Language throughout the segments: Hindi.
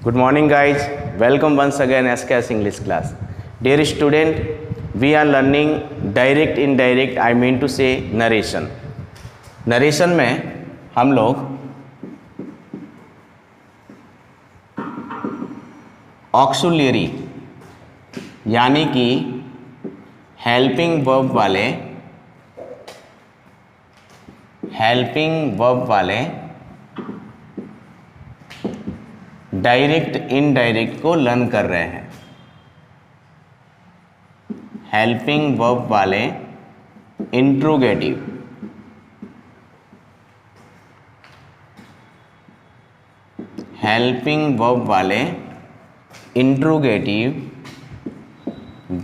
Good morning guys, welcome once again SKS English class. Dear student, we are learning direct indirect, I mean to say narration. Narration में हम लोग ऑक्सिलरी यानी कि हेल्पिंग वर्ब वाले डायरेक्ट इनडायरेक्ट को लर्न कर रहे हैं। हेल्पिंग वर्ब वाले इंट्रोगेटिव, हेल्पिंग वर्ब वाले इंट्रोगेटिव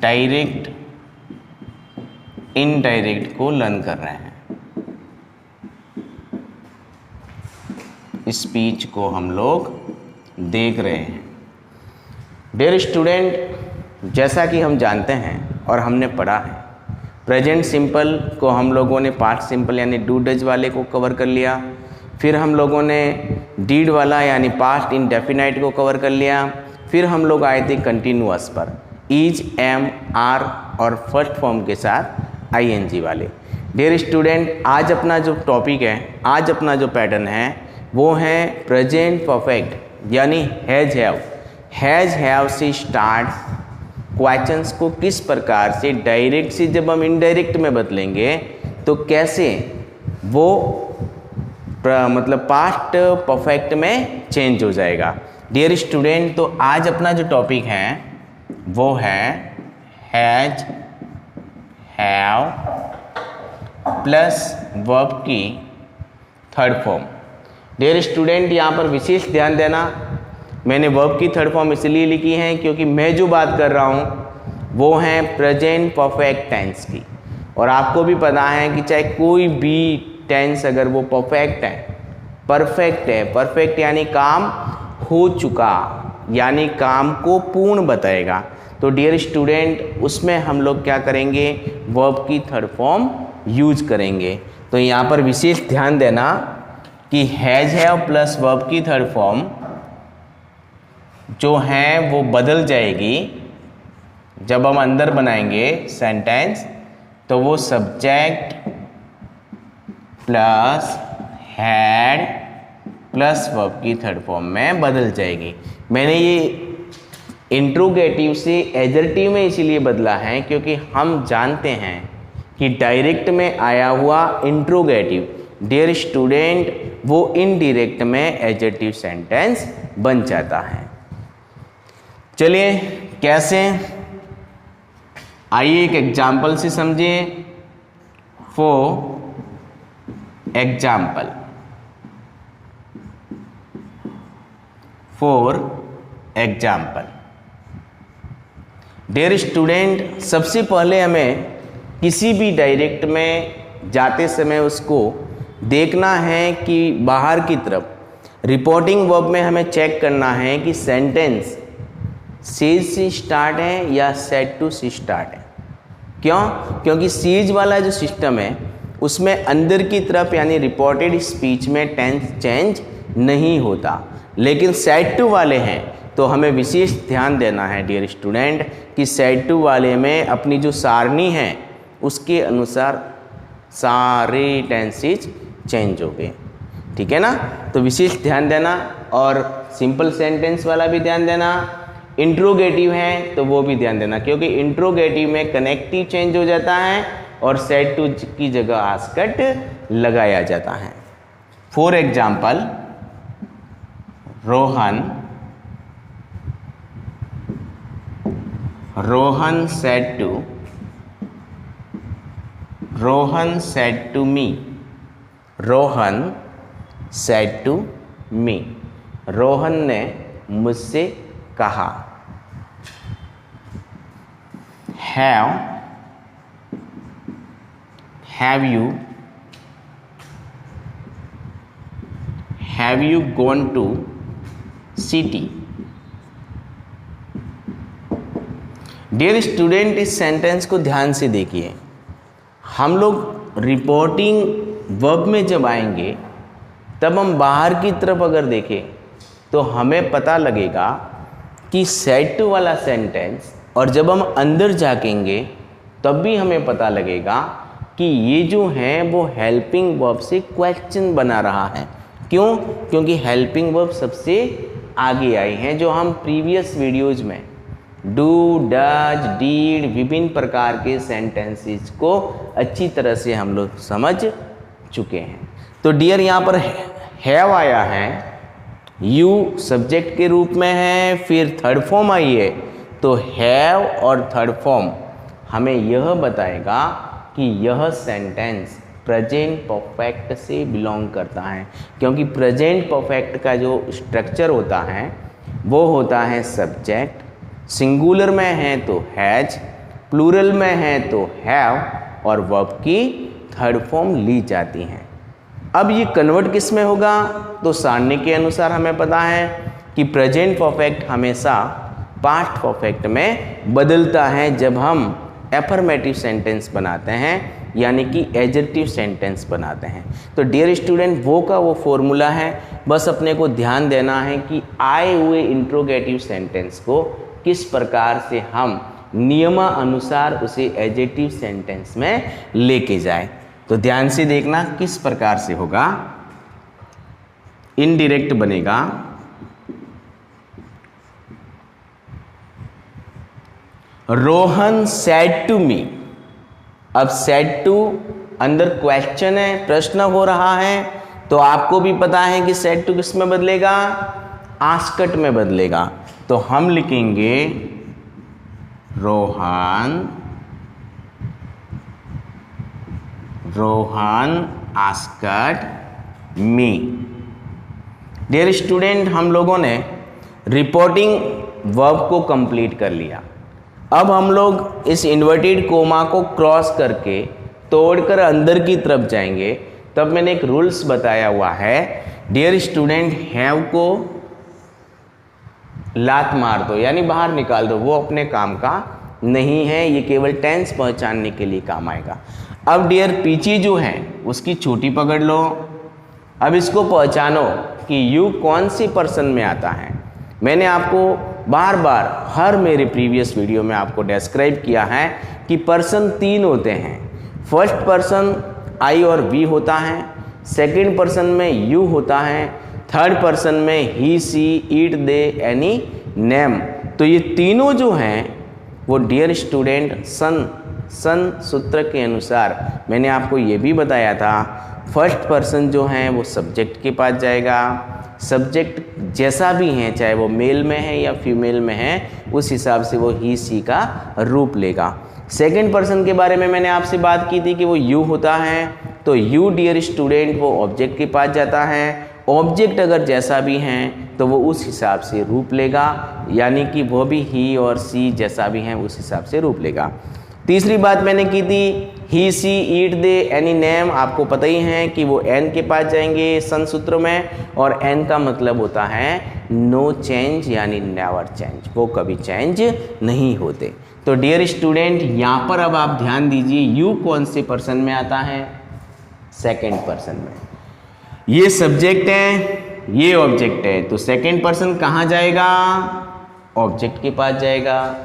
डायरेक्ट इनडायरेक्ट को लर्न कर रहे हैं। स्पीच को हम लोग देख रहे हैं। डियर स्टूडेंट, जैसा कि हम जानते हैं और हमने पढ़ा है, प्रेजेंट सिंपल को हम लोगों ने पास्ट सिंपल यानी डू डज वाले को कवर कर लिया। फिर हम लोगों ने डीड वाला यानी पास्ट इंडेफिनाइट को कवर कर लिया। फिर हम लोग आए थे कंटिन्यूअस पर, इज, एम, आर और फर्स्ट फॉर्म के साथ आईएनजी वाले। डियर स्टूडेंट, आज अपना जो टॉपिक है, आज अपना जो पैटर्न है वो है प्रेजेंट परफेक्ट यानी हैज हैव से स्टार्ट क्वेश्चंस को किस प्रकार से डायरेक्ट से जब हम इनडायरेक्ट में बदलेंगे तो कैसे वो मतलब पास्ट परफेक्ट में चेंज हो जाएगा। डियर स्टूडेंट, तो आज अपना जो टॉपिक है वो है हैज, हैव प्लस वर्ब की थर्ड फॉर्म। डियर स्टूडेंट, यहाँ पर विशेष ध्यान देना, मैंने वर्ब की थर्ड फॉर्म इसलिए लिखी है क्योंकि मैं जो बात कर रहा हूँ वो है प्रेजेंट परफेक्ट टेंस की। और आपको भी पता है कि चाहे कोई भी टेंस अगर वो परफेक्ट है, परफेक्ट यानी काम हो चुका, यानी काम को पूर्ण बताएगा। तो डियर स्टूडेंट, उसमें हम लोग क्या करेंगे, वर्ब की थर्ड फॉर्म यूज करेंगे। तो यहाँ पर विशेष ध्यान देना कि हैज, हैव प्लस वर्ब की थर्ड फॉर्म जो है वो बदल जाएगी जब हम अंदर बनाएंगे सेंटेंस, तो वो subject plus had plus verb की थर्ड फॉर्म में बदल जाएगी। मैंने ये इंट्रोगेटिव से एडजेक्टिव में इसीलिए बदला है क्योंकि हम जानते हैं कि डायरेक्ट में आया हुआ इंट्रोगेटिव, डियर स्टूडेंट, वो इनडायरेक्ट में एडजेक्टिव सेंटेंस बन जाता है। चलिए कैसे, आइए एक एग्जाम्पल से समझिए। फॉर एग्जाम्पल, डियर स्टूडेंट, सबसे पहले हमें किसी भी डायरेक्ट में जाते समय उसको देखना है कि बाहर की तरफ रिपोर्टिंग वर्ब में हमें चेक करना है कि सेंटेंस सीज से स्टार्ट है या सेड टू से स्टार्ट है। क्यों? क्योंकि सीज वाला जो सिस्टम है उसमें अंदर की तरफ यानी रिपोर्टेड स्पीच में टेंस चेंज नहीं होता, लेकिन सेड टू वाले हैं तो हमें विशेष ध्यान देना है डियर स्टूडेंट कि सेड टू वाले में अपनी जो सारणी है उसके अनुसार सारे टेंसेज चेंज हो गए। ठीक है ना? तो विशेष ध्यान देना, और सिंपल सेंटेंस वाला भी ध्यान देना। इंट्रोगेटिव है तो वो भी ध्यान देना क्योंकि इंट्रोगेटिव में कनेक्टिव चेंज हो जाता है और सेड टू की जगह आस्कट लगाया जाता है। For example, Rohan said to me, Rohan said to me, Rohan ने मुझसे कहा। have you gone to city? Dear student, इस सेंटेंस को ध्यान से देखिए। हम लोग रिपोर्टिंग वर्ब में जब आएंगे तब हम बाहर की तरफ अगर देखें तो हमें पता लगेगा कि सेड टू वाला सेंटेंस, और जब हम अंदर झाँकेंगे तब भी हमें पता लगेगा कि ये जो है वो हेल्पिंग वर्ब से क्वेश्चन बना रहा है। क्यों? क्योंकि हेल्पिंग वर्ब सबसे आगे आई हैं, जो हम प्रीवियस वीडियोज़ में डू, डज, डीड, विभिन्न प्रकार के सेंटेंसेस को अच्छी तरह से हम लोग समझ चुके हैं। तो डियर यहाँ पर हैव आया है, यू सब्जेक्ट के रूप में है, फिर थर्ड फॉर्म आई है। तो हैव और थर्ड फॉर्म हमें यह बताएगा कि यह सेंटेंस प्रेजेंट परफेक्ट से बिलोंग करता है, क्योंकि प्रेजेंट परफेक्ट का जो स्ट्रक्चर होता है वो होता है सब्जेक्ट, सिंगुलर में है तो हैज, प्लूरल में है तो हैव, और वर्ब की थर्ड फॉर्म ली जाती हैं। अब ये कन्वर्ट किस में होगा? तो सारणी के अनुसार हमें पता है कि प्रेजेंट परफेक्ट हमेशा पास्ट परफेक्ट में बदलता है जब हम एफर्मेटिव सेंटेंस बनाते हैं, यानी कि एडजेक्टिव सेंटेंस बनाते हैं। तो डियर स्टूडेंट, वो का वो फॉर्मूला है, बस अपने को ध्यान देना है कि आए हुए इंट्रोगेटिव सेंटेंस को किस प्रकार से हम नियमानुसार उसे एडजेक्टिव सेंटेंस में लेके जाए। तो ध्यान से देखना किस प्रकार से होगा। इनडायरेक्ट बनेगा, रोहन सेड टू मी। अब सेड टू अंदर क्वेश्चन है, प्रश्न हो रहा है, तो आपको भी पता है कि सेड टू किस में बदलेगा? आस्क्ड में बदलेगा। तो हम लिखेंगे Rohan asked me. Dear student, हम लोगों ने रिपोर्टिंग वर्ब को कंप्लीट कर लिया। अब हम लोग इस इन्वर्टेड कोमा को क्रॉस करके तोड़कर अंदर की तरफ जाएंगे। तब मैंने एक रूल्स बताया हुआ है, डियर स्टूडेंट, हैव को लात मार दो, यानी बाहर निकाल दो, वो अपने काम का नहीं है, ये केवल टेंस पहचानने के लिए काम आएगा। अब डियर पीछे जो है उसकी छोटी पकड़ लो। अब इसको पहचानो कि यू कौन सी पर्सन में आता है। मैंने आपको बार बार हर मेरे प्रीवियस वीडियो में आपको डिस्क्राइब किया है कि पर्सन तीन होते हैं। फर्स्ट पर्सन आई और वी होता है, सेकंड पर्सन में यू होता है, थर्ड पर्सन में ही, सी, इट, दे, एनी, नेम। तो ये तीनों जो हैं वो डियर स्टूडेंट सन सूत्र के अनुसार मैंने आपको ये भी बताया था, फर्स्ट पर्सन जो है वो सब्जेक्ट के पास जाएगा। सब्जेक्ट जैसा भी है, चाहे वो मेल में है या फीमेल में है, उस हिसाब से वो ही, सी का रूप लेगा। सेकंड पर्सन के बारे में मैंने आपसे बात की थी कि वो यू होता है, तो यू डियर स्टूडेंट वो ऑब्जेक्ट के पास जाता है। ऑब्जेक्ट अगर जैसा भी हैं तो वो उस हिसाब से रूप लेगा, यानी कि वो भी ही और सी जैसा भी हैं उस हिसाब से रूप लेगा। तीसरी बात मैंने की थी, ही, सी, इट, दे, एनी, नेम। आपको पता ही है कि वो एन के पास जाएंगे सन सूत्र में, और एन का मतलब होता है नो चेंज, यानी नेवर चेंज, वो कभी चेंज नहीं होते। तो डियर स्टूडेंट, यहाँ पर अब आप ध्यान दीजिए, यू कौन से पर्सन में आता है? सेकंड पर्सन में। ये सब्जेक्ट है, ये ऑब्जेक्ट है, तो सेकंड पर्सन कहाँ जाएगा? ऑब्जेक्ट के पास जाएगा।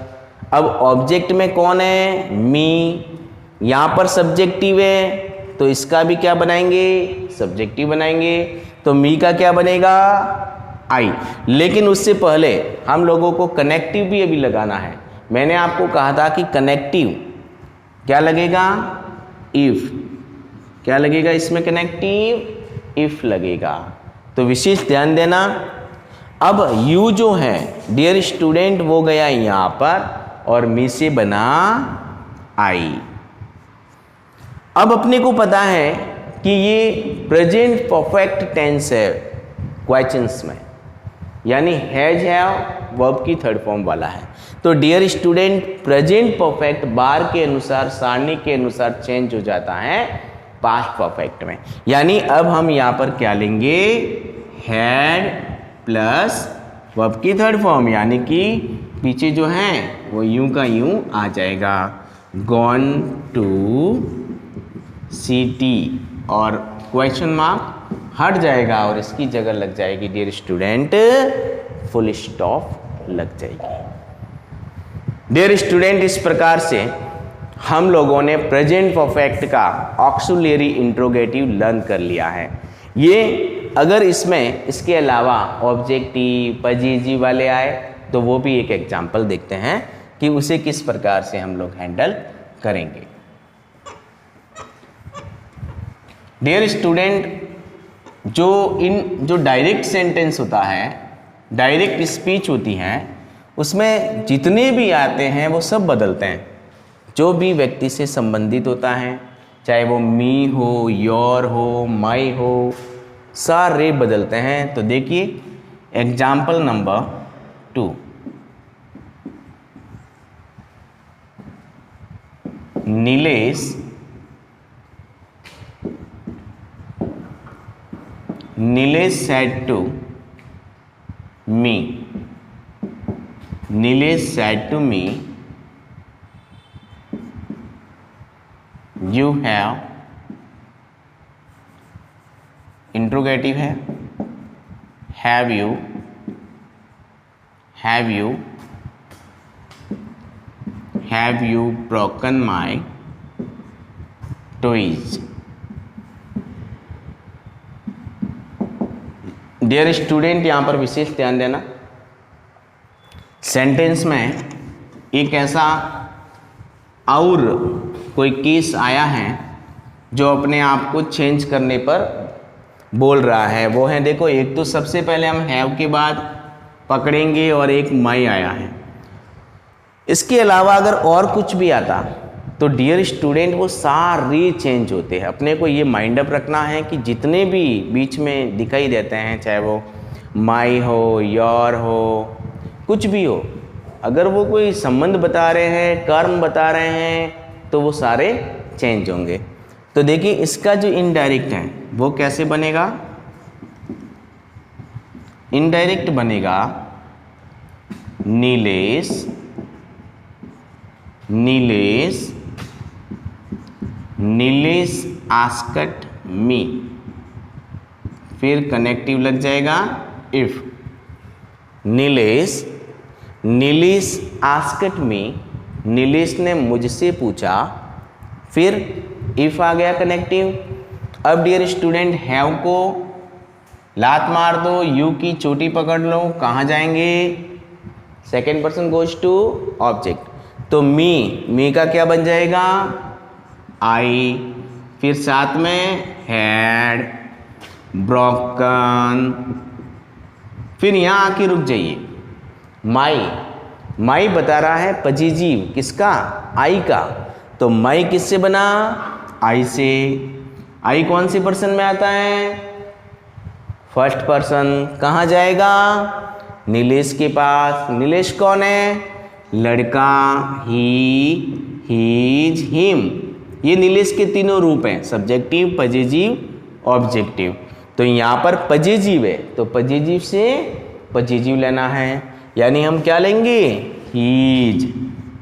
अब ऑब्जेक्ट में कौन है? मी। यहाँ पर सब्जेक्टिव है, तो इसका भी क्या बनाएंगे? सब्जेक्टिव बनाएंगे। तो मी का क्या बनेगा? आई। लेकिन उससे पहले हम लोगों को कनेक्टिव भी अभी लगाना है। मैंने आपको कहा था कि कनेक्टिव क्या लगेगा? इफ। क्या लगेगा इसमें? कनेक्टिव इफ लगेगा। तो विशेष ध्यान देना। अब यू जो है डियर स्टूडेंट वो गया यहाँ पर, और मी से बना आई। अब अपने को पता है कि ये प्रेजेंट परफेक्ट टेंस है क्वेश्चंस में, यानी हैज, हैव वर्ब की थर्ड फॉर्म वाला है। तो डियर स्टूडेंट, प्रेजेंट परफेक्ट बार के अनुसार, सारणी के अनुसार चेंज हो जाता है पास्ट परफेक्ट में। यानी अब हम यहाँ पर क्या लेंगे? हैड प्लस वर्ब की थर्ड फॉर्म, यानी कि पीछे जो है वो यूं का यूं आ जाएगा, गॉन टू सिटी, और क्वेश्चन मार्क हट जाएगा और इसकी जगह लग जाएगी डियर स्टूडेंट फुल स्टॉप लग जाएगी। डियर स्टूडेंट, इस प्रकार से हम लोगों ने प्रेजेंट परफेक्ट का ऑक्सिलरी इंट्रोगेटिव लर्न कर लिया है। ये अगर इसमें इसके अलावा ऑब्जेक्टिव पजेसिव वाले आए तो वो भी एक एग्जाम्पल देखते हैं कि उसे किस प्रकार से हम लोग हैंडल करेंगे। डियर स्टूडेंट, जो डायरेक्ट सेंटेंस होता है, डायरेक्ट स्पीच होती है, उसमें जितने भी आते हैं वो सब बदलते हैं। जो भी व्यक्ति से संबंधित होता है, चाहे वो मी हो, योर हो, माई हो, सारे बदलते हैं। तो देखिए example number 2, Nilesh said to me, you have, interrogative है, have you broken my toys? Dear student, यहाँ पर विशेष ध्यान देना, सेंटेंस में एक ऐसा और कोई केस आया है जो अपने आप को चेंज करने पर बोल रहा है। वो है, देखो, एक तो सबसे पहले हम हैव के बाद पकड़ेंगे और एक माई आया है। इसके अलावा अगर और कुछ भी आता तो डियर स्टूडेंट वो सारे चेंज होते हैं। अपने को ये माइंड अप रखना है कि जितने भी बीच में दिखाई देते हैं, चाहे वो माई हो, योर हो, कुछ भी हो, अगर वो कोई संबंध बता रहे हैं, कर्म बता रहे हैं, तो वो सारे चेंज होंगे। तो देखिए इसका जो इनडायरेक्ट है वो कैसे बनेगा? इनडायरेक्ट बनेगा नीलेश आस्क्ड मी, फिर कनेक्टिव लग जाएगा if. Nilesh asked me, Nilesh ने मुझसे पूछा, फिर इफ आ गया कनेक्टिव। अब डियर स्टूडेंट हैव को लात मार दो, यू की चोटी पकड़ लो, कहाँ जाएंगे? Second person goes to object. तो मी का क्या बन जाएगा? आई, फिर साथ में हैड, ब्रोकन, फिर यहाँ आके रुक जाइए। माई बता रहा है पजेसिव किसका? आई का। तो माई किससे बना? आई से। आई कौन से पर्सन में आता है? First person. कहाँ जाएगा? नीलेश के पास। नीलेश कौन है? लड़का, ही, हीज, हिम। ये नीलेश के तीनों रूप हैं, सब्जेक्टिव, पजेसिव, ऑब्जेक्टिव। तो यहाँ पर पजेसिव है तो पजेसिव से पजेसिव लेना है, यानी हम क्या लेंगे? हीज।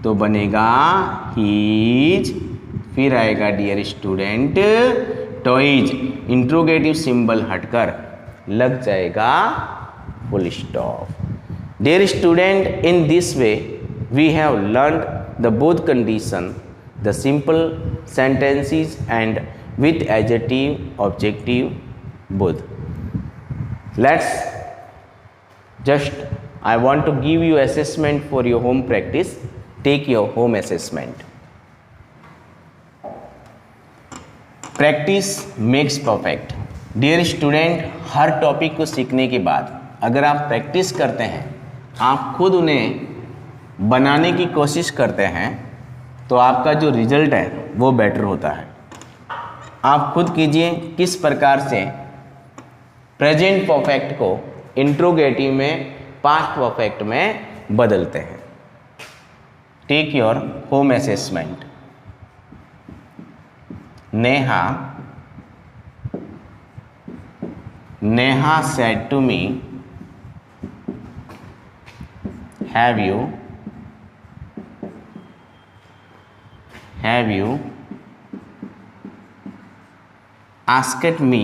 तो बनेगा हीज, फिर आएगा dear student toys, interrogative symbol हटकर लग जाएगा full stop. Dear student, in this way we have learned the both condition, the simple sentences and with adjective, objective, both. Let's just, I want to give you assessment for your home practice. Take your home assessment. Practice makes perfect. Dear student, her topic को सीखने के बाद अगर आप प्रैक्टिस करते हैं, आप खुद उन्हें बनाने की कोशिश करते हैं, तो आपका जो रिजल्ट है वो बेटर होता है। आप खुद कीजिए किस प्रकार से प्रेजेंट परफेक्ट को इंट्रोगेटिव में पास्ट परफेक्ट में बदलते हैं। Take your home assessment. Neha said to me, have you asked me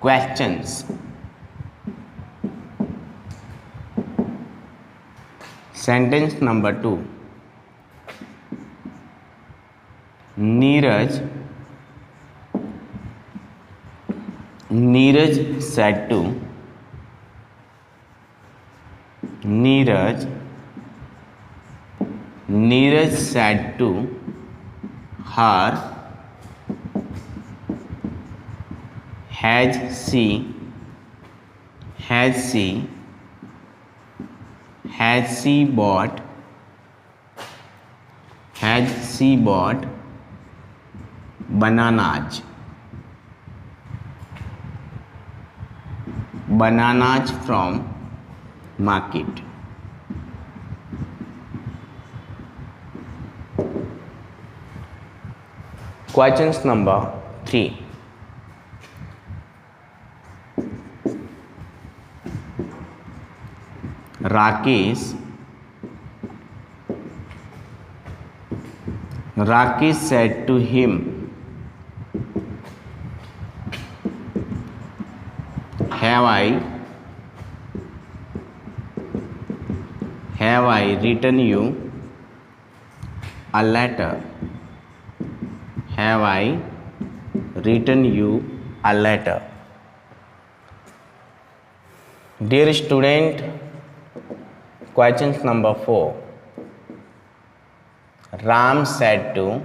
questions. Sentence number 2. Neeraj said to her, has she bought bananas from market? Questions number 3. Rakesh said to him, have I written you a letter? Have I written you a letter? Dear student, questions number 4. Ram said to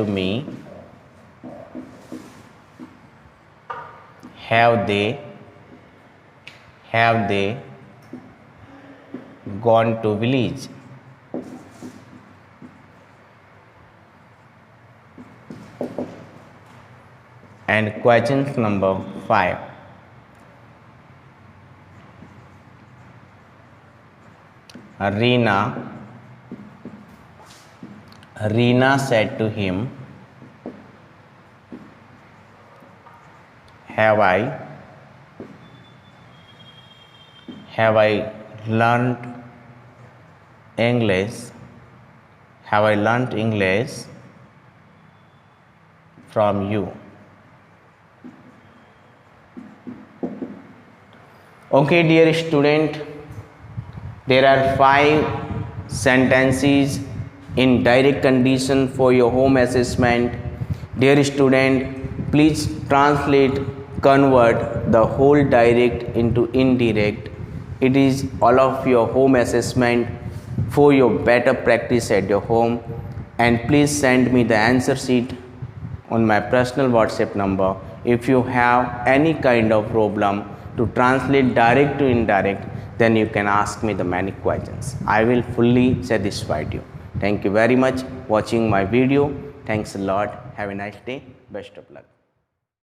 me, have they gone to village? And questions number 5. Reena said to him, have I learned English? Have I learned English from you? Okay, dear student, there are 5 sentences in direct condition for your home assessment. Dear student, please convert the whole direct into indirect. It is all of your home assessment for your better practice at your home. And please send me the answer sheet on my personal WhatsApp number. If you have any kind of problem to translate direct to indirect, then you can ask me the many questions. I will fully satisfy you. Thank you very much watching my video. Thanks a lot. Have a nice day. Best of luck.